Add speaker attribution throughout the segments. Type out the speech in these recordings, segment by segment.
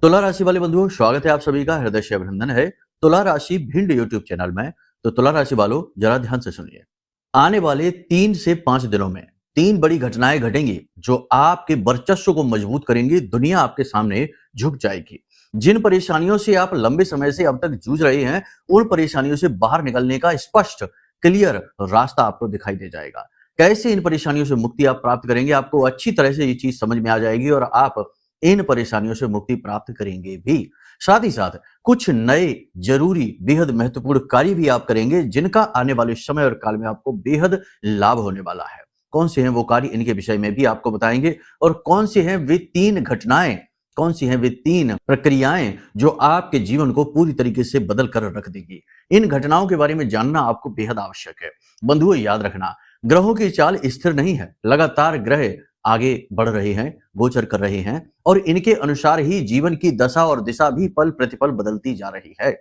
Speaker 1: तुला राशि वाले बंधुओं, स्वागत है आप सभी का। हृदय से अभिनंदन है तुला राशि भिंड यूट्यूब चैनल में। तो तुला राशि वालों, जरा ध्यान से सुनिए। आने वाले 3 से 5 दिनों में 3 बड़ी घटनाएं घटेंगी जो आपके वर्चस्व को मजबूत करेंगी। दुनिया आपके सामने झुक जाएगी। जिन परेशानियों से आप लंबे समय से अब तक जूझ रहे हैं, उन परेशानियों से बाहर निकलने का स्पष्ट क्लियर रास्ता आपको दिखाई दे जाएगा। कैसे इन परेशानियों से मुक्ति आप प्राप्त करेंगे, आपको अच्छी तरह से ये चीज समझ में आ जाएगी और आप इन परेशानियों से मुक्ति प्राप्त करेंगे भी। साथ ही साथ कुछ नए जरूरी बेहद महत्वपूर्ण कार्य भी आप करेंगे, जिनका आने वाले समय और काल में आपको बेहद लाभ होने वाला है। कौन से हैं वो कार्य, इनके विषय में भी आपको बताएंगे। और कौन सी हैं वे 3 घटनाएं, कौन सी हैं वे 3 प्रक्रियाएं जो आपके जीवन को पूरी तरीके से बदल कर रख देंगी। इन घटनाओं के बारे में जानना आपको बेहद आवश्यक है। बंधुओं, याद रखना, ग्रहों की चाल स्थिर नहीं है। लगातार ग्रह आगे बढ़ रहे हैं, गोचर कर रहे हैं, और इनके अनुसार ही जीवन की दशा और दिशा भी पल प्रतिपल बदलती जा रही है।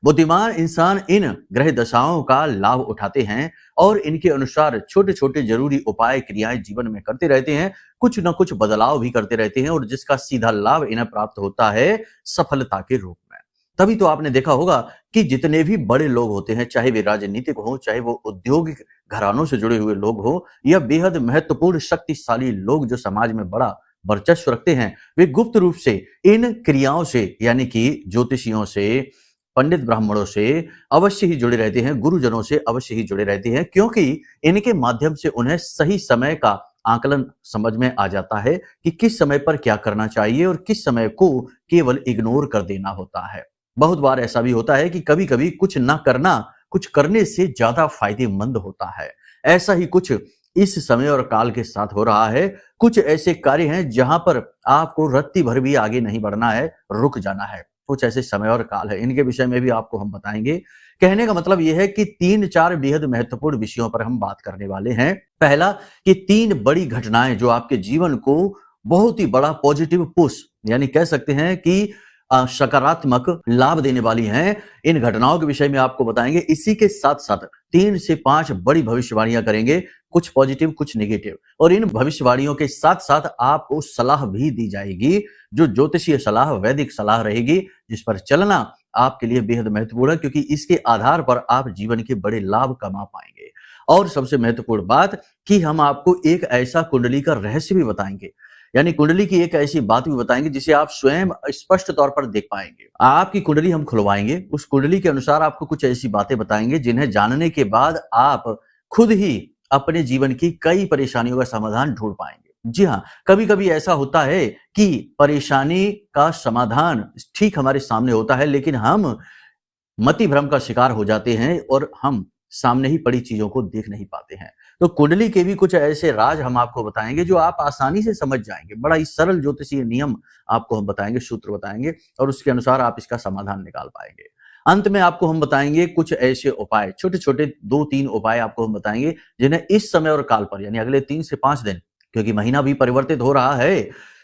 Speaker 1: बुद्धिमान इंसान इन ग्रह दशाओं का लाभ उठाते हैं और इनके अनुसार छोटे छोटे जरूरी उपाय क्रियाएं जीवन में करते रहते हैं। कुछ न कुछ बदलाव भी करते रहते हैं और जिसका सीधा लाभ इन्हें प्राप्त होता है सफलता के रूप में। तभी तो आपने देखा होगा कि जितने भी बड़े लोग होते हैं, चाहे वे राजनीतिक हो, चाहे वो औद्योगिक घरानों से जुड़े हुए लोग हो, या बेहद महत्वपूर्ण शक्तिशाली लोग जो समाज में बड़ा वर्चस्व रखते हैं, वे गुप्त रूप से इन क्रियाओं से, यानी कि ज्योतिषियों से, पंडित ब्राह्मणों से अवश्य ही जुड़े रहते हैं, गुरुजनों से अवश्य ही जुड़े रहते हैं, क्योंकि इनके माध्यम से उन्हें सही समय का आकलन समझ में आ जाता है कि किस समय पर क्या करना चाहिए और किस समय को केवल इग्नोर कर देना होता है। बहुत बार ऐसा भी होता है कि कभी कभी कुछ ना करना कुछ करने से ज्यादा फायदेमंद होता है। ऐसा ही कुछ इस समय और काल के साथ हो रहा है। कुछ ऐसे कार्य हैं जहां पर आपको रत्ती भर भी आगे नहीं बढ़ना है, रुक जाना है। कुछ ऐसे समय और काल है, इनके विषय में भी आपको हम बताएंगे। कहने का मतलब यह है कि 3-4 बेहद महत्वपूर्ण विषयों पर हम बात करने वाले हैं। पहला, कि 3 बड़ी घटनाएं जो आपके जीवन को बहुत ही बड़ा पॉजिटिव पुश, यानी कह सकते हैं कि सकारात्मक लाभ देने वाली हैं, इन घटनाओं के विषय में आपको बताएंगे। इसी के साथ साथ 3 से 5 बड़ी भविष्यवाणियां करेंगे, कुछ पॉजिटिव कुछ नेगेटिव। और इन भविष्यवाणियों के साथ साथ आपको सलाह भी दी जाएगी, जो ज्योतिषीय सलाह, वैदिक सलाह रहेगी, जिस पर चलना आपके लिए बेहद महत्वपूर्ण है, क्योंकि इसके आधार पर आप जीवन के बड़े लाभ कमा पाएंगे। और सबसे महत्वपूर्ण बात कि हम आपको एक ऐसा कुंडली का रहस्य भी बताएंगे, यानी कुंडली की एक ऐसी बात भी बताएंगे जिसे आप स्वयं स्पष्ट तौर पर देख पाएंगे। आपकी कुंडली हम खुलवाएंगे, उस कुंडली के अनुसार आपको कुछ ऐसी बातें बताएंगे जिन्हें जानने के बाद आप खुद ही अपने जीवन की कई परेशानियों का समाधान ढूंढ पाएंगे। जी हाँ, कभी कभी ऐसा होता है कि परेशानी का समाधान ठीक हमारे सामने होता है, लेकिन हम मति भ्रम का शिकार हो जाते हैं और हम सामने ही पड़ी चीजों को देख नहीं पाते हैं। तो कुंडली के भी कुछ ऐसे राज हम आपको बताएंगे जो आप आसानी से समझ जाएंगे। बड़ा ही सरल ज्योतिषीय नियम आपको हम बताएंगे, सूत्र बताएंगे, और उसके अनुसार आप इसका समाधान निकाल पाएंगे। अंत में आपको हम बताएंगे कुछ ऐसे उपाय, छोटे छोटे 2-3 उपाय आपको हम बताएंगे, जिन्हें इस समय और काल पर, यानी अगले 3 से 5 दिन, क्योंकि महीना भी परिवर्तित हो रहा है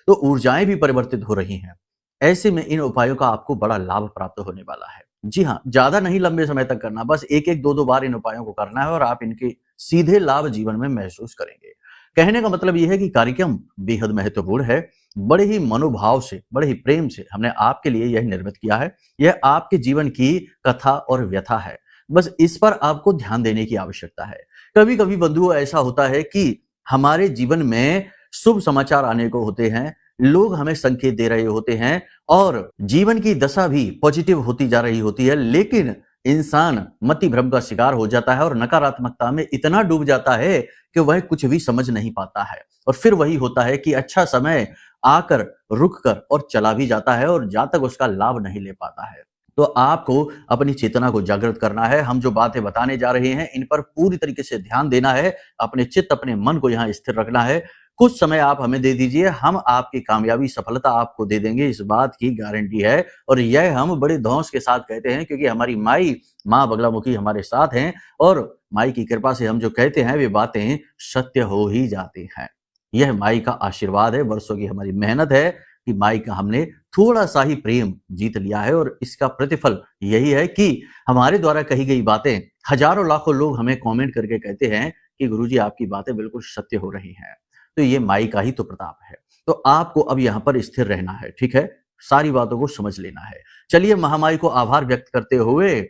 Speaker 1: तो ऊर्जाएं भी परिवर्तित हो रही हैं, ऐसे में इन उपायों का आपको बड़ा लाभ प्राप्त होने वाला है। जी हाँ, ज्यादा नहीं लंबे समय तक करना, बस 1-1, 2-2 बार इन उपायों को करना है और आप इनके सीधे लाभ जीवन में महसूस करेंगे। कहने का मतलब यह है कि कार्यक्रम बेहद महत्वपूर्ण है। बड़े ही मनोभाव से, बड़े ही प्रेम से हमने आपके लिए यह निर्मित किया है। यह आपके जीवन की कथा और व्यथा है, बस इस पर आपको ध्यान देने की आवश्यकता है। कभी कभी बंधुओं ऐसा होता है कि हमारे जीवन में शुभ समाचार आने को होते हैं, लोग हमें संकेत दे रहे होते हैं और जीवन की दशा भी पॉजिटिव होती जा रही होती है, लेकिन इंसान मति भ्रम का शिकार हो जाता है और नकारात्मकता में इतना डूब जाता है कि वह कुछ भी समझ नहीं पाता है। और फिर वही होता है कि अच्छा समय आकर, रुक कर और चला भी जाता है और जहां तक उसका लाभ नहीं ले पाता है। तो आपको अपनी चेतना को जागृत करना है। हम जो बातें बताने जा रहे हैं, इन पर पूरी तरीके से ध्यान देना है। अपने चित्त, अपने मन को यहाँ स्थिर रखना है। कुछ समय आप हमें दे दीजिए, हम आपकी कामयाबी, सफलता आपको दे देंगे, इस बात की गारंटी है। और यह हम बड़े धौंस के साथ कहते हैं, क्योंकि हमारी माई, माँ बगलामुखी हमारे साथ हैं और माई की कृपा से हम जो कहते हैं वे बातें सत्य हो ही जाती हैं। यह माई का आशीर्वाद है, वर्षों की हमारी मेहनत है कि माई का हमने थोड़ा सा ही प्रेम जीत लिया है, और इसका प्रतिफल यही है कि हमारे द्वारा कही गई बातें हजारों लाखों लोग हमें कमेंट करके कहते हैं कि गुरुजी आपकी बातें बिल्कुल सत्य हो रही हैं। तो ये माई का ही तो प्रताप है। तो आपको अब यहाँ पर स्थिर रहना है, ठीक है? सारी बातों को समझ लेना है। चलिए महामाई को आभार व्यक्त करते हुए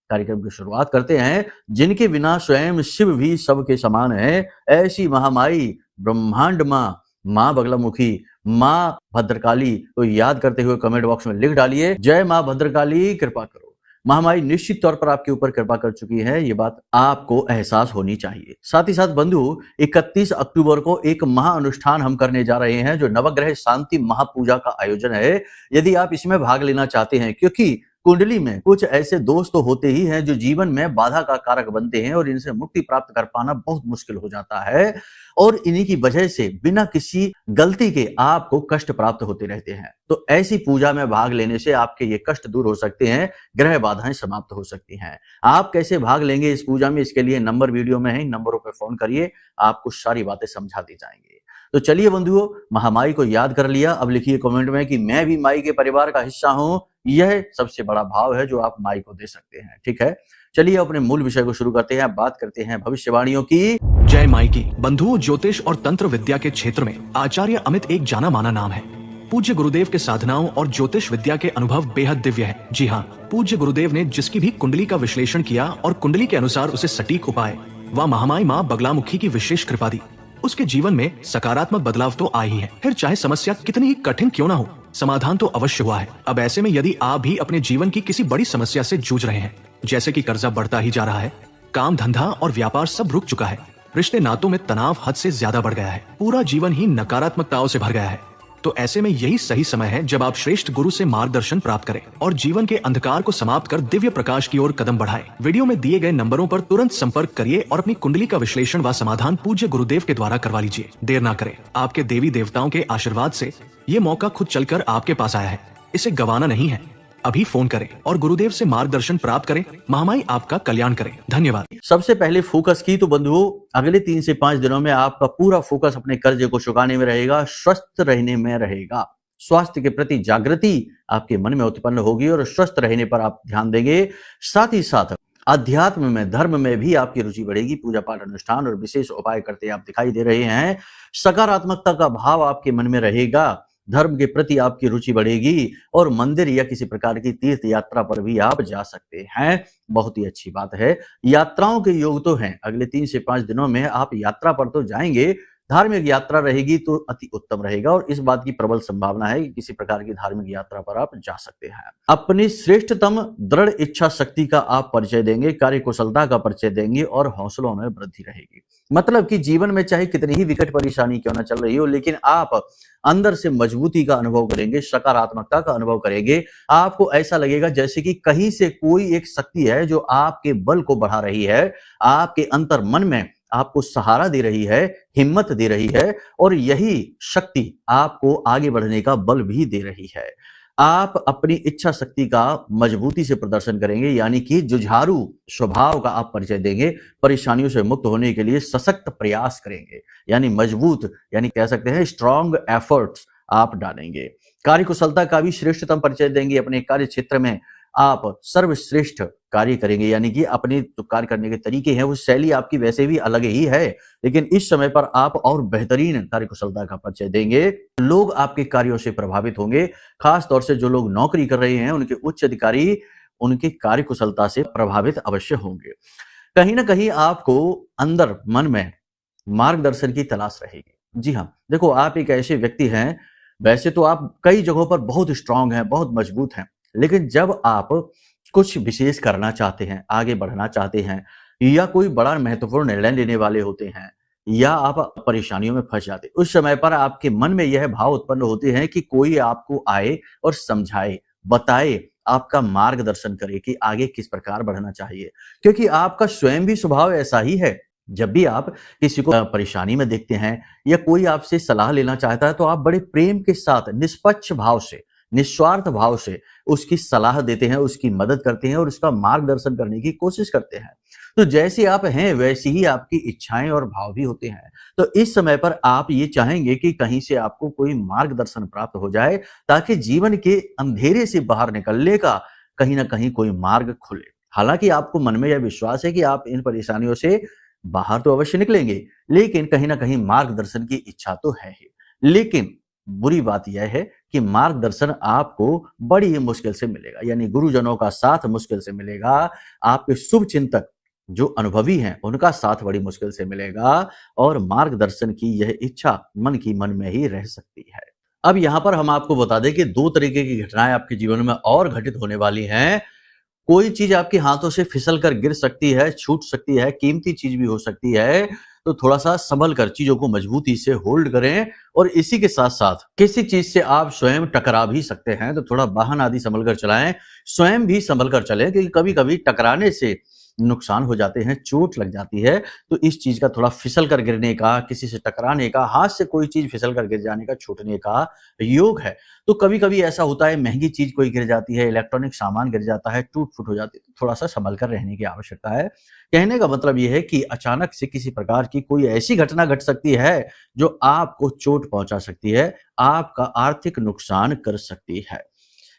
Speaker 1: कार्यक्रम की शुरुआत करते हैं। जिनके बिना स्वयं शिव भी सबके समान है, ऐसी महामाई ब्रह्मांड माँ, माँ बगलामुखी, माँ भद्रकाली को याद करते हुए कमेंट बॉक्स में लिख डालिए, जय माँ भद्रकाली कृपा करो। महामाई निश्चित तौर पर आपके ऊपर कृपा कर चुकी है, ये बात आपको एहसास होनी चाहिए। साथ ही साथ बंधु 31 अक्टूबर को एक महाअनुष्ठान हम करने जा रहे हैं, जो नवग्रह शांति महापूजा का आयोजन है। यदि आप इसमें भाग लेना चाहते हैं, क्योंकि कुंडली में कुछ ऐसे दोस्त तो होते ही हैं जो जीवन में बाधा का कारक बनते हैं और इनसे मुक्ति प्राप्त कर पाना बहुत मुश्किल हो जाता है, और इन्हीं की वजह से बिना किसी गलती के आपको कष्ट प्राप्त होते रहते हैं। तो ऐसी पूजा में भाग लेने से आपके ये कष्ट दूर हो सकते हैं, ग्रह बाधाएं समाप्त हो सकती हैं। आप कैसे भाग लेंगे इस पूजा में, इसके लिए नंबर वीडियो में है, इन नंबरों पर फोन करिए, आपको सारी बातें समझा दी जाएंगी। तो चलिए बंधुओं, महामाई को याद कर लिया, अब लिखिए कमेंट में कि मैं भी माई के परिवार का हिस्सा हूं। यह सबसे बड़ा भाव है जो आप माई को दे सकते हैं। ठीक है, चलिए अपने मूल विषय को शुरू करते हैं। बात करते हैं भविष्यवाणियों की।
Speaker 2: जय माई की। बंधुओं, ज्योतिष और तंत्र विद्या के क्षेत्र में आचार्य अमित एक जाना माना नाम है। पूज्य गुरुदेव के साधनाओं और ज्योतिष विद्या के अनुभव बेहद दिव्य है। जी हाँ, पूज्य गुरुदेव ने जिसकी भी कुंडली का विश्लेषण किया और कुंडली के अनुसार उसे सटीक उपाय व महामाई माँ बगलामुखी की विशेष कृपा दी, उसके जीवन में सकारात्मक बदलाव तो आए ही है। फिर चाहे समस्या कितनी ही कठिन क्यों ना हो, समाधान तो अवश्य हुआ है। अब ऐसे में यदि आप भी अपने जीवन की किसी बड़ी समस्या से जूझ रहे हैं, जैसे कि कर्जा बढ़ता ही जा रहा है, काम धंधा और व्यापार सब रुक चुका है, रिश्ते नातों में तनाव हद से ज्यादा बढ़ गया है, पूरा जीवन ही नकारात्मकताओं से भर गया है, तो ऐसे में यही सही समय है जब आप श्रेष्ठ गुरु से मार्गदर्शन प्राप्त करें और जीवन के अंधकार को समाप्त कर दिव्य प्रकाश की ओर कदम बढ़ाएं। वीडियो में दिए गए नंबरों पर तुरंत संपर्क करिए और अपनी कुंडली का विश्लेषण व समाधान पूज्य गुरुदेव के द्वारा करवा लीजिए। देर ना करें, आपके देवी देवताओं के आशीर्वाद से ये मौका खुद चलकर आपके पास आया है, इसे गंवाना नहीं है। अभी फोन करें और गुरुदेव से मार्गदर्शन प्राप्त करें। महामाई आपका कल्याण करें। धन्यवाद।
Speaker 1: सबसे पहले फोकस की तो बंधुओं, अगले 3 से 5 दिनों में आपका पूरा फोकस अपने कर्जे को चुकाने में रहेगा, स्वस्थ रहने में रहेगा। स्वास्थ्य के प्रति जागृति आपके मन में उत्पन्न होगी और स्वस्थ रहने पर आप ध्यान देंगे। साथ ही साथ अध्यात्म में, धर्म में भी आपकी रुचि बढ़ेगी। पूजा पाठ अनुष्ठान और विशेष उपाय करते आप दिखाई दे रहे हैं। सकारात्मकता का भाव आपके मन में रहेगा, धर्म के प्रति आपकी रुचि बढ़ेगी और मंदिर या किसी प्रकार की तीर्थ यात्रा पर भी आप जा सकते हैं। बहुत ही अच्छी बात है। यात्राओं के योग तो हैं, अगले 3 से 5 दिनों में आप यात्रा पर तो जाएंगे। धार्मिक यात्रा रहेगी तो अति उत्तम रहेगा और इस बात की प्रबल संभावना है कि किसी प्रकार की धार्मिक यात्रा पर आप जा सकते हैं। अपनी श्रेष्ठतम दृढ़ इच्छा शक्ति का आप परिचय देंगे, कार्य कुशलता का परिचय देंगे और हौसलों में वृद्धि रहेगी। मतलब कि जीवन में चाहे कितनी ही विकट परेशानी क्यों ना चल रही हो, लेकिन आप अंदर से मजबूती का अनुभव करेंगे, सकारात्मकता का अनुभव करेंगे। आपको ऐसा लगेगा जैसे कि कहीं से कोई एक शक्ति है जो आपके बल को बढ़ा रही है, आपके अंतर मन में आपको सहारा दे रही है, हिम्मत दे रही है और यही शक्ति आपको आगे बढ़ने का बल भी दे रही है। आप अपनी इच्छा शक्ति का मजबूती से प्रदर्शन करेंगे, यानी कि जुझारू स्वभाव का आप परिचय देंगे। परेशानियों से मुक्त होने के लिए सशक्त प्रयास करेंगे, यानी मजबूत, यानी कह सकते हैं स्ट्रॉन्ग एफर्ट्स आप डालेंगे। कार्य कुशलता का भी श्रेष्ठतम परिचय देंगे। अपने कार्य क्षेत्र में आप सर्वश्रेष्ठ कार्य करेंगे, यानी कि अपने जो कार्य करने के तरीके हैं वो शैली आपकी वैसे भी अलग ही है, लेकिन इस समय पर आप और बेहतरीन कार्य कुशलता का परिचय देंगे। लोग आपके कार्यों से प्रभावित होंगे, खास तौर से जो लोग नौकरी कर रहे हैं उनके उच्च अधिकारी उनके कार्य कुशलता से प्रभावित अवश्य होंगे। कहीं ना कहीं आपको अंदर मन में मार्गदर्शन की तलाश रहेगी। जी हाँ, देखो आप एक ऐसे व्यक्ति हैं, वैसे तो आप कई जगहों पर बहुत स्ट्रांग हैं, बहुत मजबूत हैं, लेकिन जब आप कुछ विशेष करना चाहते हैं, आगे बढ़ना चाहते हैं या कोई बड़ा महत्वपूर्ण निर्णय लेने वाले होते हैं या आप परेशानियों में फंस जाते, उस समय पर आपके मन में यह भाव उत्पन्न होते हैं कि कोई आपको आए और समझाए, बताए, आपका मार्गदर्शन करे कि आगे किस प्रकार बढ़ना चाहिए, क्योंकि आपका स्वयं भी स्वभाव ऐसा ही है। जब भी आप किसी को परेशानी में देखते हैं या कोई आपसे सलाह लेना चाहता है तो आप बड़े प्रेम के साथ, निष्पक्ष भाव से, निस्वार्थ भाव से उसकी सलाह देते हैं, उसकी मदद करते हैं और उसका मार्गदर्शन करने की कोशिश करते हैं। तो जैसे आप हैं वैसी ही आपकी इच्छाएं और भाव भी होते हैं। तो इस समय पर आप ये चाहेंगे कि कहीं से आपको कोई मार्गदर्शन प्राप्त हो जाए ताकि जीवन के अंधेरे से बाहर निकलने का कहीं ना कहीं कोई मार्ग खुले। हालांकि आपको मन में यह विश्वास है कि आप इन परेशानियों से बाहर तो अवश्य निकलेंगे, लेकिन कहीं ना कहीं मार्गदर्शन की इच्छा तो है ही। लेकिन बुरी बात यह है कि मार्गदर्शन आपको बड़ी ही मुश्किल से मिलेगा, यानी गुरुजनों का साथ मुश्किल से मिलेगा। आपके शुभ चिंतक जो अनुभवी हैं उनका साथ बड़ी मुश्किल से मिलेगा और मार्गदर्शन की यह इच्छा मन की मन में ही रह सकती है। अब यहाँ पर हम आपको बता दें कि दो तरीके की घटनाएं आपके जीवन में और घटित होने वाली हैं। कोई चीज आपके हाथों से फिसल कर गिर सकती है, छूट सकती है, कीमती चीज भी हो सकती है, तो थोड़ा सा संभल कर चीजों को मजबूती से होल्ड करें। और इसी के साथ साथ किसी चीज से आप स्वयं टकरा भी सकते हैं, तो थोड़ा वाहन आदि संभल कर चलाएं, स्वयं भी संभल कर चलें, क्योंकि कभी कभी टकराने से नुकसान हो जाते हैं, चोट लग जाती है। तो इस चीज का थोड़ा फिसल कर गिरने का, किसी से टकराने का, हाथ से कोई चीज फिसल कर गिर जाने का, छूटने का योग है। तो कभी कभी ऐसा होता है, महंगी चीज कोई गिर जाती है, इलेक्ट्रॉनिक सामान गिर जाता है, टूट फूट हो जाती है, तो थोड़ा सा संभल कर रहने की आवश्यकता है। कहने का मतलब यह है कि अचानक से किसी प्रकार की कोई ऐसी घटना घट सकती है जो आपको चोट पहुंचा सकती है, आपका आर्थिक नुकसान कर सकती है।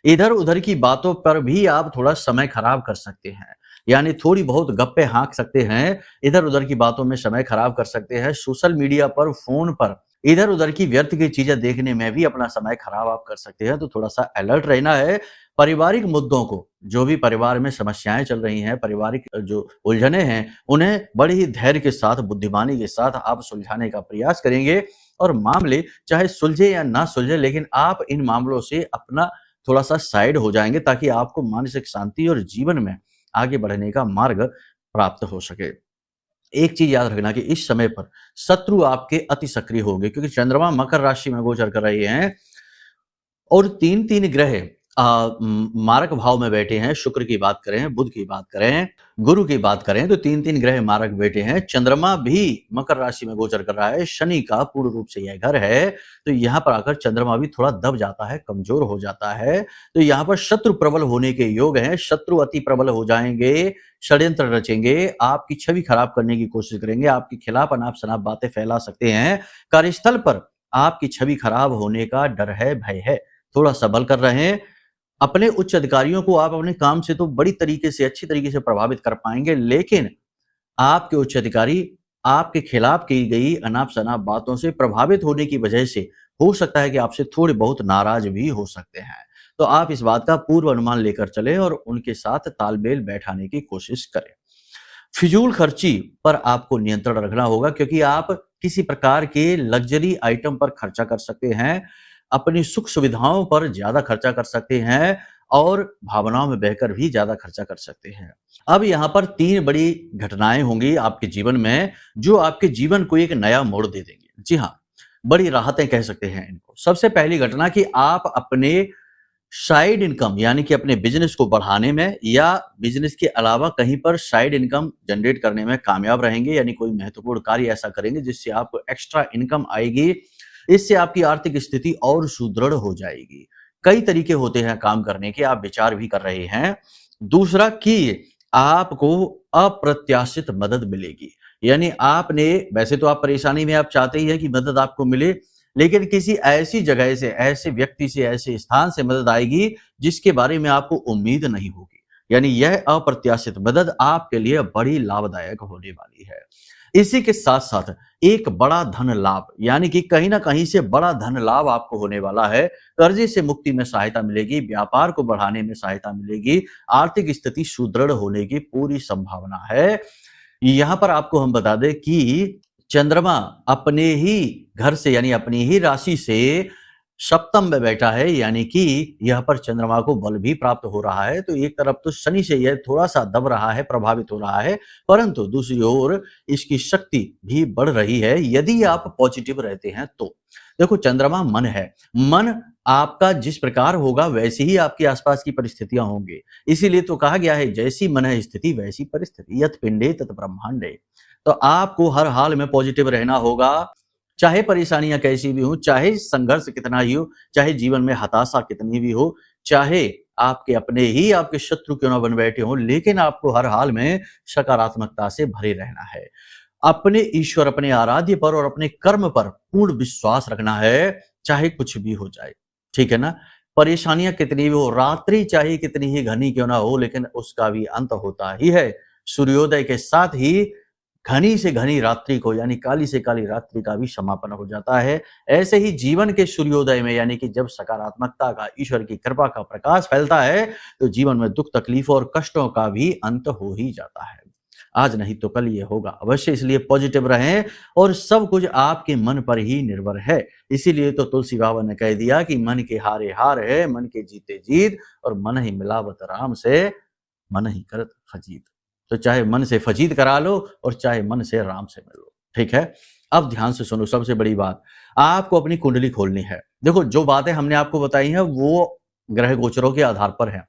Speaker 1: इधर उधर की बातों पर भी आप थोड़ा समय खराब कर सकते हैं, यानी थोड़ी बहुत गप्पे हाँक सकते हैं, इधर उधर की बातों में समय खराब कर सकते हैं, सोशल मीडिया पर, फोन पर इधर उधर की व्यर्थ की चीजें देखने में भी अपना समय खराब आप कर सकते हैं। तो थोड़ा सा अलर्ट रहना है। पारिवारिक मुद्दों को, जो भी परिवार में समस्याएं चल रही हैं, पारिवारिक जो उलझने हैं, उन्हें बड़े ही धैर्य के साथ, बुद्धिमानी के साथ आप सुलझाने का प्रयास करेंगे। और मामले चाहे सुलझे या ना सुलझे, लेकिन आप इन मामलों से अपना थोड़ा सा साइड हो जाएंगे, ताकि आपको मानसिक शांति और जीवन में आगे बढ़ने का मार्ग प्राप्त हो सके। एक चीज याद रखना कि इस समय पर शत्रु आपके अति सक्रिय होंगे, क्योंकि चंद्रमा मकर राशि में गोचर कर रहे हैं और तीन तीन ग्रह मारक भाव में बैठे हैं। शुक्र की बात करें, बुध की बात करें, गुरु की बात करें, तो तीन तीन ग्रह मारक बैठे हैं। चंद्रमा भी मकर राशि में गोचर कर रहा है, शनि का पूर्ण रूप से यह घर है, तो यहाँ पर आकर चंद्रमा भी थोड़ा दब जाता है, कमजोर हो जाता है। तो यहाँ पर शत्रु प्रबल होने के योग हैं, शत्रु अति प्रबल हो जाएंगे, षड्यंत्र रचेंगे, आपकी छवि खराब करने की कोशिश करेंगे, आपके खिलाफ अनाप शनाप बातें फैला सकते हैं। कार्यस्थल पर आपकी छवि खराब होने का डर है, भय है, थोड़ा संभल कर रहें। अपने उच्च अधिकारियों को आप अपने काम से तो बड़ी तरीके से, अच्छी तरीके से प्रभावित कर पाएंगे, लेकिन आपके उच्च अधिकारी आपके खिलाफ की गई अनाप शनाप बातों से प्रभावित होने की वजह से हो सकता है कि आपसे थोड़े बहुत नाराज भी हो सकते हैं। तो आप इस बात का पूर्व अनुमान लेकर चलें और उनके साथ तालमेल बैठाने की कोशिश करें। फिजूल खर्ची पर आपको नियंत्रण रखना होगा, क्योंकि आप किसी प्रकार के लग्जरी आइटम पर खर्चा कर सकते हैं, अपनी सुख सुविधाओं पर ज्यादा खर्चा कर सकते हैं और भावनाओं में बहकर भी ज्यादा खर्चा कर सकते हैं। अब यहाँ पर तीन बड़ी घटनाएं होंगी आपके जीवन में, जो आपके जीवन को एक नया मोड़ दे देंगे। जी हाँ, बड़ी राहतें कह सकते हैं इनको। सबसे पहली घटना कि आप अपने साइड इनकम, यानी कि अपने बिजनेस को बढ़ाने में या बिजनेस के अलावा कहीं पर साइड इनकम जनरेट करने में कामयाब रहेंगे, यानी कोई महत्वपूर्ण कार्य ऐसा करेंगे जिससे आपको एक्स्ट्रा इनकम आएगी। इससे आपकी आर्थिक स्थिति और सुदृढ़ हो जाएगी। कई तरीके होते हैं काम करने के, आप विचार भी कर रहे हैं। दूसरा कि आपको अप्रत्याशित मदद मिलेगी, यानी आपने, वैसे तो आप परेशानी में आप चाहते ही हैं कि मदद आपको मिले, लेकिन किसी ऐसी जगह से, ऐसे व्यक्ति से, ऐसे स्थान से मदद आएगी जिसके बारे में आपको उम्मीद नहीं होगी, यानी यह अप्रत्याशित मदद आपके लिए बड़ी लाभदायक होने वाली है। इसी के साथ साथ एक बड़ा धन लाभ, यानी कि कहीं ना कहीं से बड़ा धन लाभ आपको होने वाला है। कर्जे से मुक्ति में सहायता मिलेगी, व्यापार को बढ़ाने में सहायता मिलेगी, आर्थिक स्थिति सुदृढ़ होने की पूरी संभावना है। यहाँ पर आपको हम बता दें कि चंद्रमा अपने ही घर से, यानी अपनी ही राशि से सप्तम में बैठा है, यानी कि यह पर चंद्रमा को बल भी प्राप्त हो रहा है। तो एक तरफ तो शनि से यह थोड़ा सा दब रहा है, प्रभावित हो रहा है, परंतु दूसरी ओर इसकी शक्ति भी बढ़ रही है यदि आप पॉजिटिव रहते हैं तो। देखो, चंद्रमा मन है, मन आपका जिस प्रकार होगा वैसी ही आपके आसपास की परिस्थितियां होंगी। इसीलिए तो कहा गया है, जैसी मन है स्थिति वैसी परिस्थिति, यत पिंडे तत ब्रह्मांडे। तो आपको हर हाल में पॉजिटिव रहना होगा, चाहे परेशानियां कैसी भी हो, चाहे संघर्ष कितना ही हो, चाहे जीवन में हताशा कितनी भी हो, चाहे आपके अपने ही आपके शत्रु क्यों ना बन बैठे हो, लेकिन आपको हर हाल में सकारात्मकता से भरे रहना है। अपने ईश्वर, अपने आराध्य पर और अपने कर्म पर पूर्ण विश्वास रखना है, चाहे कुछ भी हो जाए। ठीक है ना? परेशानियां कितनी भी हो, रात्रि चाहे कितनी ही घनी क्यों ना हो, लेकिन उसका भी अंत होता ही है। सूर्योदय के साथ ही घनी से घनी रात्रि को यानी काली से काली रात्रि का भी समापन हो जाता है। ऐसे ही जीवन के सूर्योदय में यानी कि जब सकारात्मकता का, ईश्वर की कृपा का प्रकाश फैलता है तो जीवन में दुख तकलीफों और कष्टों का भी अंत हो ही जाता है। आज नहीं तो कल ये होगा अवश्य, इसलिए पॉजिटिव रहें और सब कुछ आपके मन पर ही निर्भर है। इसीलिए तो तुलसी बाबा ने कह दिया कि मन के हारे हार है, मन के जीते जीत, और मन ही मिलावत राम से, मन ही करत फजीत। तो चाहे मन से फजीत करा लो और चाहे मन से राम से मिलो, ठीक है। अब ध्यान से सुनो, सबसे बड़ी बात, आपको अपनी कुंडली खोलनी है। देखो, जो बातें हमने आपको बताई हैं वो ग्रह गोचरों के आधार पर हैं।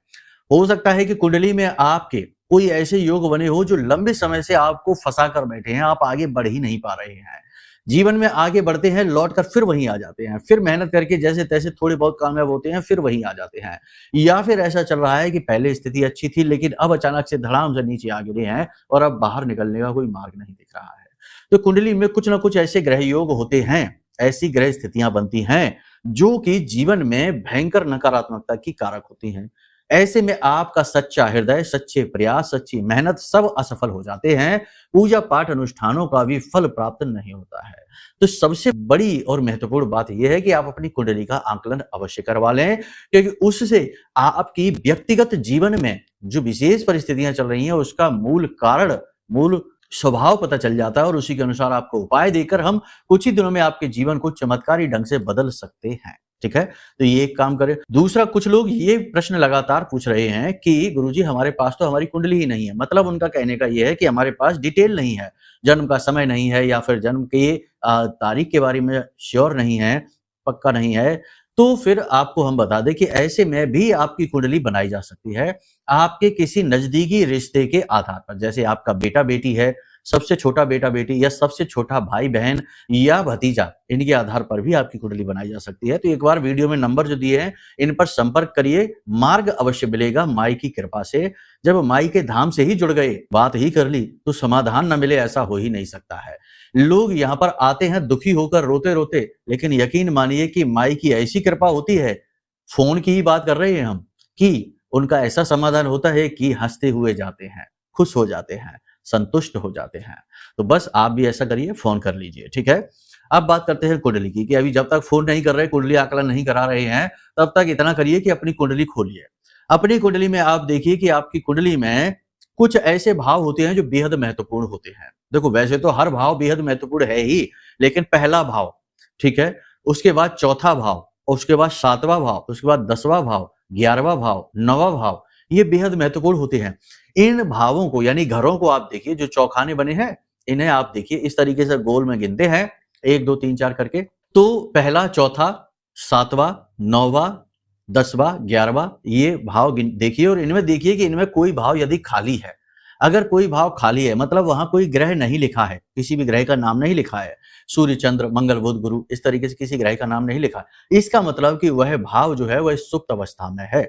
Speaker 1: हो सकता है कि कुंडली में आपके कोई ऐसे योग बने हो जो लंबे समय से आपको फंसा कर बैठे हैं, आप आगे बढ़ ही नहीं पा रहे हैं। जीवन में आगे बढ़ते हैं, लौटकर फिर वहीं आ जाते हैं, फिर मेहनत करके जैसे तैसे थोड़े बहुत कामयाब होते हैं, फिर वहीं आ जाते हैं। या फिर ऐसा चल रहा है कि पहले स्थिति अच्छी थी लेकिन अब अचानक से धड़ाम से नीचे आ गिरे हैं और अब बाहर निकलने का कोई मार्ग नहीं दिख रहा है। तो कुंडली में कुछ ना कुछ ऐसे ग्रह योग होते हैं, ऐसी ग्रह स्थितियां बनती हैं जो कि जीवन में भयंकर नकारात्मकता की कारक होती हैं। ऐसे में आपका सच्चा हृदय, सच्चे प्रयास, सच्ची मेहनत सब असफल हो जाते हैं। पूजा पाठ अनुष्ठानों का भी फल प्राप्त नहीं होता है। तो सबसे बड़ी और महत्वपूर्ण बात यह है कि आप अपनी कुंडली का आकलन अवश्य करवा लें, क्योंकि उससे आपकी व्यक्तिगत जीवन में जो विशेष परिस्थितियां चल रही हैं उसका मूल कारण, मूल स्वभाव पता चल जाता है और उसी के अनुसार आपको उपाय देकर हम कुछ ही दिनों में आपके जीवन को चमत्कारी ढंग से बदल सकते हैं। ठीक है, तो ये एक काम करें। दूसरा, कुछ लोग ये प्रश्न लगातार पूछ रहे हैं कि गुरुजी हमारे पास तो हमारी कुंडली ही नहीं है। मतलब उनका कहने का ये है कि हमारे पास डिटेल नहीं है, जन्म का समय नहीं है या फिर जन्म के तारीख के बारे में श्योर नहीं है, पक्का नहीं है। तो फिर आपको हम बता दें कि ऐसे में भी आपकी कुंडली बनाई जा सकती है आपके किसी नजदीकी रिश्ते के आधार पर। जैसे आपका बेटा बेटी है, सबसे छोटा बेटा बेटी या सबसे छोटा भाई बहन या भतीजा, इनके आधार पर भी आपकी कुंडली बनाई जा सकती है। तो एक बार वीडियो में नंबर जो दिए हैं इन पर संपर्क करिए, मार्ग अवश्य मिलेगा माई की कृपा से। जब माई के धाम से ही जुड़ गए, बात ही कर ली, तो समाधान न मिले ऐसा हो ही नहीं सकता है। लोग यहाँ पर आते हैं दुखी होकर, रोते रोते, लेकिन यकीन मानिए कि माई की ऐसी कृपा होती है, फोन की ही बात कर रहे हैं हम, कि उनका ऐसा समाधान होता है कि हंसते हुए जाते हैं, खुश हो जाते हैं, संतुष्ट हो जाते हैं। तो बस आप भी ऐसा करिए, फोन कर लीजिए। ठीक है, अब बात करते हैं कुंडली की, कि अभी जब तक फोन नहीं कर रहे, कुंडली आकलन नहीं करा रहे हैं, तब तक इतना करिए कि अपनी कुंडली खोलिए। अपनी कुंडली में आप देखिए कि आपकी कुंडली में कुछ ऐसे भाव होते हैं जो बेहद महत्वपूर्ण होते हैं। देखो, वैसे तो हर भाव बेहद महत्वपूर्ण है ही, लेकिन पहला भाव, ठीक है, उसके बाद चौथा भाव, उसके बाद सातवां भाव, उसके बाद 10वां भाव, 11वां भाव, 9वां भाव, ये बेहद महत्वपूर्ण होते हैं। इन भावों को यानी घरों को आप देखिए, जो चौखाने बने हैं, इन्हें आप देखिए इस तरीके से गोल में गिनते हैं 1 2 3 4 करके। तो पहला, चौथा, 7वां, 9वां, 10वां, 11वां, ये भाव देखिए और इनमें देखिए कि इनमें कोई भाव यदि खाली है। अगर कोई भाव खाली है मतलब वहां कोई ग्रह नहीं लिखा है, किसी भी ग्रह का नाम नहीं लिखा है, सूर्य, चंद्र, मंगल, बुध, गुरु, इस तरीके से किसी ग्रह का नाम नहीं लिखा है, इसका मतलब कि वह भाव जो है वह सुप्त अवस्था में है।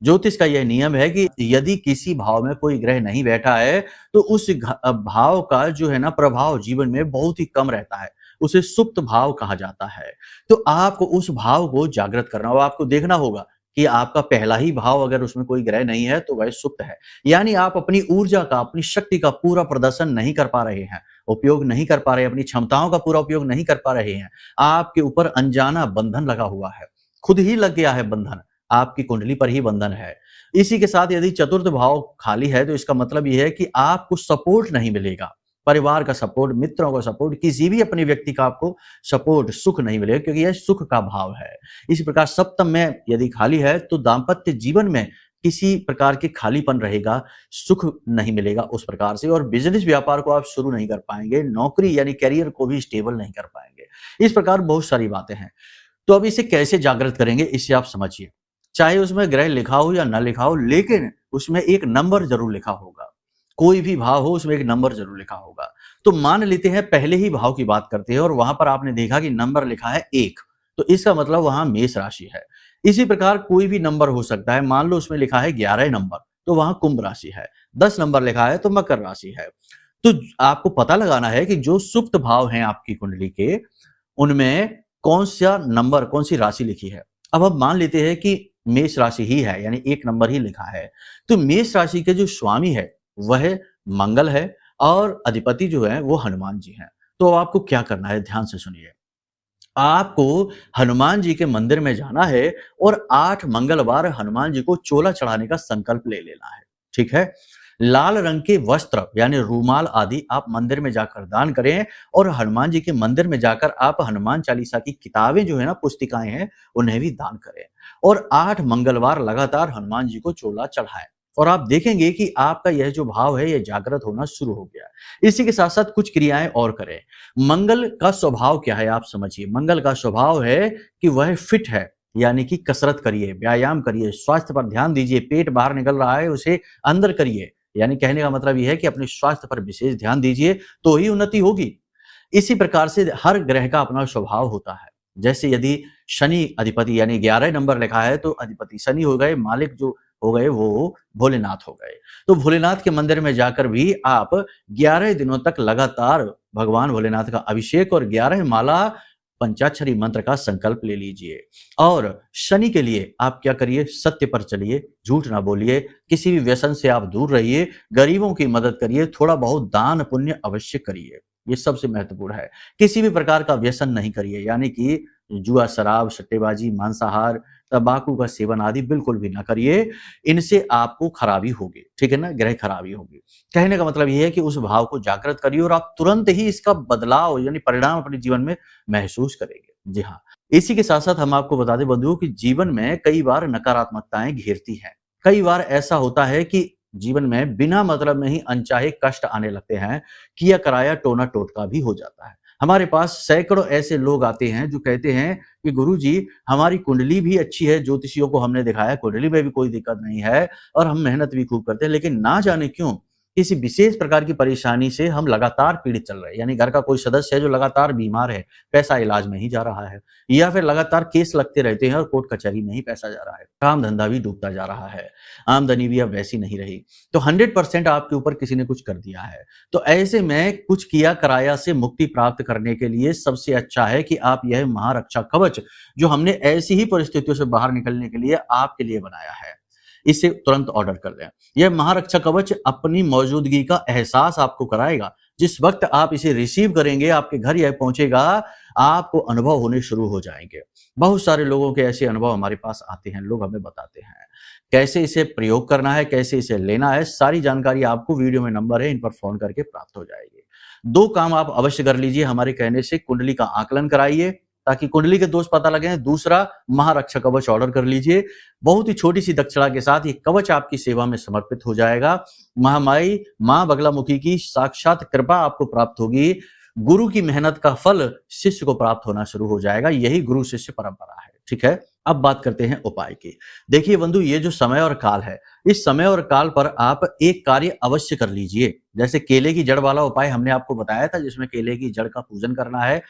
Speaker 1: ज्योतिष का यह नियम है कि यदि किसी भाव में कोई ग्रह नहीं बैठा है तो उस भाव का जो है ना प्रभाव जीवन में बहुत ही कम रहता है, उसे सुप्त भाव कहा जाता है। तो आपको उस भाव को जागृत करना होगा, आपको देखना होगा कि आपका पहला ही भाव अगर उसमें कोई ग्रह नहीं है तो वह सुप्त है, यानी आप अपनी ऊर्जा का, अपनी शक्ति का पूरा प्रदर्शन नहीं कर पा रहे हैं, उपयोग नहीं कर पा रहे, अपनी क्षमताओं का पूरा उपयोग नहीं कर पा रहे हैं। आपके ऊपर अनजाना बंधन लगा हुआ है, खुद ही लग गया है बंधन, आपकी कुंडली पर ही बंधन है। इसी के साथ यदि चतुर्थ भाव खाली है तो इसका मतलब यह है कि आपको सपोर्ट नहीं मिलेगा, परिवार का सपोर्ट, मित्रों का सपोर्ट, किसी भी अपने व्यक्ति का आपको सपोर्ट, सुख नहीं मिलेगा, क्योंकि यह सुख का भाव है। इसी प्रकार सप्तम में यदि खाली है तो दाम्पत्य जीवन में किसी प्रकार के खालीपन रहेगा, सुख नहीं मिलेगा उस प्रकार से, और बिजनेस व्यापार को आप शुरू नहीं कर पाएंगे, नौकरी यानी कैरियर को भी स्टेबल नहीं कर पाएंगे। इस प्रकार बहुत सारी बातें हैं। तो अब इसे कैसे जागृत करेंगे, इससे आप समझिए। चाहे उसमें ग्रह लिखा हो या ना लिखा हो, लेकिन उसमें एक नंबर जरूर लिखा होगा। कोई भी भाव हो उसमें एक नंबर जरूर लिखा होगा। तो मान लेते हैं पहले ही भाव की बात करते हैं और वहां पर आपने देखा कि नंबर लिखा है 1, तो इसका मतलब वहां मेष राशि है। इसी प्रकार कोई भी नंबर हो सकता है, मान लो उसमें लिखा है 11 नंबर, तो वहां कुंभ राशि है। 10 नंबर लिखा है तो मकर राशि है। तो आपको पता लगाना है कि जो सुप्त भाव हैं आपकी कुंडली के, उनमें कौन सा नंबर, कौन सी राशि लिखी है। अब हम मान लेते हैं कि मेष राशि ही है, यानी 1 नंबर ही लिखा है। तो मेष राशि के जो स्वामी है वह मंगल है और अधिपति जो है वो हनुमान जी हैं। तो आपको क्या करना है, ध्यान से सुनिए। आपको हनुमान जी के मंदिर में जाना है और 8 मंगलवार हनुमान जी को चोला चढ़ाने का संकल्प ले लेना है। ठीक है? लाल रंग के वस्त्र यानी रूमाल आदि आप मंदिर में जाकर दान करें और हनुमान जी के मंदिर में जाकर आप हनुमान चालीसा की किताबें जो है ना, पुस्तिकाएं हैं, उन्हें भी दान करें और 8 मंगलवार लगातार हनुमान जी को चोला चढ़ाएं और आप देखेंगे कि आपका यह जो भाव है, यह जागृत होना शुरू हो गया। इसी के साथ-साथ कुछ क्रियाएं और करें। मंगल का स्वभाव क्या है आप समझिए। मंगल का स्वभाव है कि वह फिट है, यानी कि कसरत करिए, व्यायाम करिए, स्वास्थ्य पर ध्यान दीजिए, पेट बाहर निकल रहा है उसे अंदर करिए। यानी कहने का मतलब ये है कि अपने स्वास्थ्य पर विशेष ध्यान दीजिए तो ही उन्नति होगी। इसी प्रकार से हर ग्रह का अपना स्वभाव होता है। जैसे यदि शनि अधिपति यानी 11 नंबर लिखा है तो अधिपति शनि हो गए, मालिक जो हो गए वो भोलेनाथ हो गए। तो भोलेनाथ के मंदिर में जाकर भी आप 11 दिनों तक लगातार भगवान भोलेनाथ का अभिषेक और 11 माला पंचाक्षरी मंत्र का संकल्प ले लीजिए। और शनि के लिए आप क्या करिए, सत्य पर चलिए, झूठ ना बोलिए, किसी भी व्यसन से आप दूर रहिए, गरीबों की मदद करिए, थोड़ा बहुत दान पुण्य अवश्य करिए। ये सबसे महत्वपूर्ण है। किसी भी प्रकार का व्यसन नहीं करिए, यानी कि जुआ, शराब, सट्टेबाजी, मांसाहार, तंबाकू का सेवन आदि बिल्कुल भी ना करिए। इनसे आपको खराबी होगी, ठीक है ना, ग्रह खराबी होगी। कहने का मतलब ये है कि उस भाव को जागृत करिए और आप तुरंत ही इसका बदलाव यानी परिणाम अपने जीवन में महसूस करेंगे। जी हाँ, इसी के साथ साथ हम आपको बता दें बंधुओं कि जीवन में कई बार नकारात्मकताएं घेरती हैं। कई बार ऐसा होता है कि जीवन में बिना मतलब में ही अनचाहे कष्ट आने लगते हैं, किया कराया टोना टोटका भी हो जाता है। हमारे पास सैकड़ों ऐसे लोग आते हैं जो कहते हैं कि गुरुजी हमारी कुंडली भी अच्छी है, ज्योतिषियों को हमने दिखाया कुंडली में भी कोई दिक्कत नहीं है और हम मेहनत भी खूब करते हैं, लेकिन ना जाने क्यों किसी विशेष प्रकार की परेशानी से हम लगातार पीड़ित चल रहे हैं। यानी घर का कोई सदस्य है जो लगातार बीमार है, पैसा इलाज में ही जा रहा है, या फिर लगातार केस लगते रहते हैं और कोर्ट कचहरी में ही पैसा जा रहा है, काम धंधा भी डूबता जा रहा है, आमदनी भी अब वैसी नहीं रही। तो 100% आपके ऊपर किसी ने कुछ कर दिया है। तो ऐसे में कुछ किया कराया से मुक्ति प्राप्त करने के लिए सबसे अच्छा है कि आप यह महारक्षा कवच जो हमने ऐसी ही परिस्थितियों से बाहर निकलने के लिए आपके लिए बनाया है, इसे तुरंत ऑर्डर कर लें। यह महारक्षा कवच अपनी मौजूदगी का एहसास आपको कराएगा। जिस वक्त आप इसे रिसीव करेंगे, आपके घर यह पहुंचेगा, आपको अनुभव होने शुरू हो जाएंगे। बहुत सारे लोगों के ऐसे अनुभव हमारे पास आते हैं, लोग हमें बताते हैं कैसे इसे प्रयोग करना है, कैसे इसे लेना है। सारी जानकारी आपको वीडियो में नंबर है, इन पर फोन करके प्राप्त हो जाएगी। 2 काम आप अवश्य कर लीजिए हमारे कहने से। कुंडली का आकलन कराइए ताकि कुंडली के दोष पता लगे। दूसरा, महारक्षा कवच ऑर्डर कर लीजिए। बहुत ही छोटी सी दक्षिणा के साथ ये कवच आपकी सेवा में समर्पित हो जाएगा। महामाई मां बगलामुखी की साक्षात कृपा आपको प्राप्त होगी। गुरु की मेहनत का फल शिष्य को प्राप्त होना शुरू हो जाएगा। यही गुरु शिष्य परंपरा है। ठीक है, अब बात करते हैं उपाय की। देखिए बंधु, ये जो समय और काल है, इस समय और काल पर आप एक कार्य अवश्य कर लीजिए। जैसे केले की जड़ वाला उपाय हमने आपको बताया था, जिसमें केले की जड़ का पूजन करना है,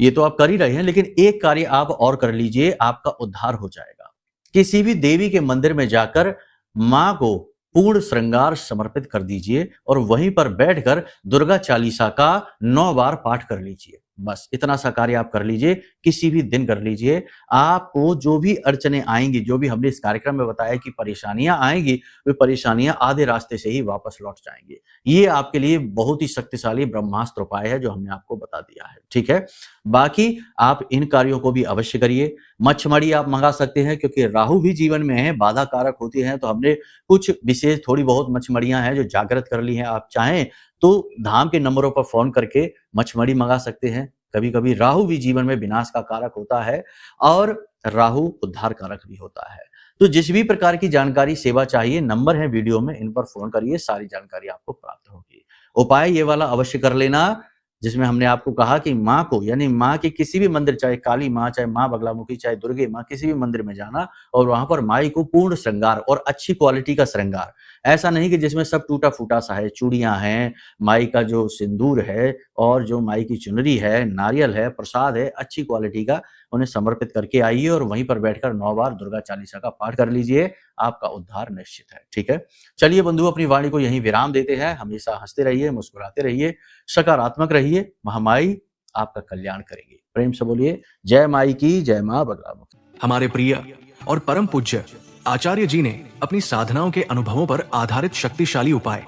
Speaker 1: ये तो आप कर ही रहे हैं, लेकिन एक कार्य आप और कर लीजिए, आपका उद्धार हो जाएगा। किसी भी देवी के मंदिर में जाकर मां को पूर्ण श्रृंगार समर्पित कर दीजिए और वहीं पर बैठकर दुर्गा चालीसा का 9 बार पाठ कर लीजिए। बस इतना सा कार्य आप कर लीजिए, किसी भी दिन कर लीजिए। आपको जो भी अड़चने आएंगी, जो भी हमने इस कार्यक्रम में बताया कि परेशानियां आएंगी, वे परेशानियां आधे रास्ते से ही वापस लौट जाएंगी। ये आपके लिए बहुत ही शक्तिशाली ब्रह्मास्त्र उपाय है जो हमने आपको बता दिया है। ठीक है, बाकी आप इन कार्यों को भी अवश्य करिए। मच्छमड़ी आप मंगा सकते हैं, क्योंकि राहु भी जीवन में है, बाधा कारक होती है। तो हमने कुछ विशेष थोड़ी बहुत मच्छमड़ियां हैं जो जागृत कर ली हैं। आप चाहें तो धाम के नंबरों पर फोन करके मच्छमड़ी मंगा सकते हैं। कभी कभी राहु भी जीवन में विनाश का कारक होता है और राहु उद्धार कारक भी होता है। तो जिस भी प्रकार की जानकारी सेवा चाहिए, नंबर है वीडियो में, इन पर फोन करिए, सारी जानकारी आपको प्राप्त होगी। उपाय ये वाला अवश्य कर लेना, जिसमें हमने आपको कहा कि माँ को, यानी माँ के किसी भी मंदिर, चाहे काली माँ, चाहे माँ बगलामुखी, चाहे दुर्गे माँ, किसी भी मंदिर में जाना और वहां पर माई को पूर्ण श्रृंगार और अच्छी क्वालिटी का श्रृंगार, ऐसा नहीं कि जिसमें सब टूटा फूटा सा है, चूड़ियां हैं, माई का जो सिंदूर है और जो माई की चुनरी है, नारियल है, प्रसाद है, अच्छी क्वालिटी का उन्हें समर्पित करके आइए और वहीं पर बैठकर 9 बार दुर्गा चालीसा का पाठ कर लीजिए। आपका उद्धार निश्चित है। ठीक है, चलिए बंधु, अपनी वाणी को यहीं विराम देते हैं। हमेशा हंसते रहिए, मुस्कुराते रहिए, सकारात्मक रहिए। महामाई आपका कल्याण करेंगी। प्रेम से बोलिए जय माई की, जय मां बगलामुखी।
Speaker 2: हमारे प्रिय और परम पूज्य आचार्य जी ने अपनी साधनाओं के अनुभवों पर आधारित शक्तिशाली उपाय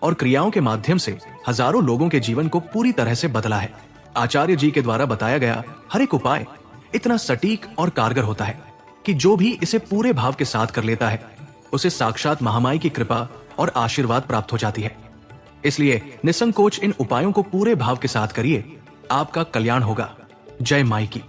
Speaker 2: और क्रियाओं के माध्यम से हजारों लोगों के जीवन को पूरी तरह से बदला है। आचार्य जी के द्वारा बताया गया हर एक उपाय इतना सटीक और कारगर होता है कि जो भी इसे पूरे भाव के साथ कर लेता है उसे साक्षात महामाई की कृपा और आशीर्वाद प्राप्त हो जाती है। इसलिए निसंकोच इन उपायों को पूरे भाव के साथ करिए, आपका कल्याण होगा। जय माई की।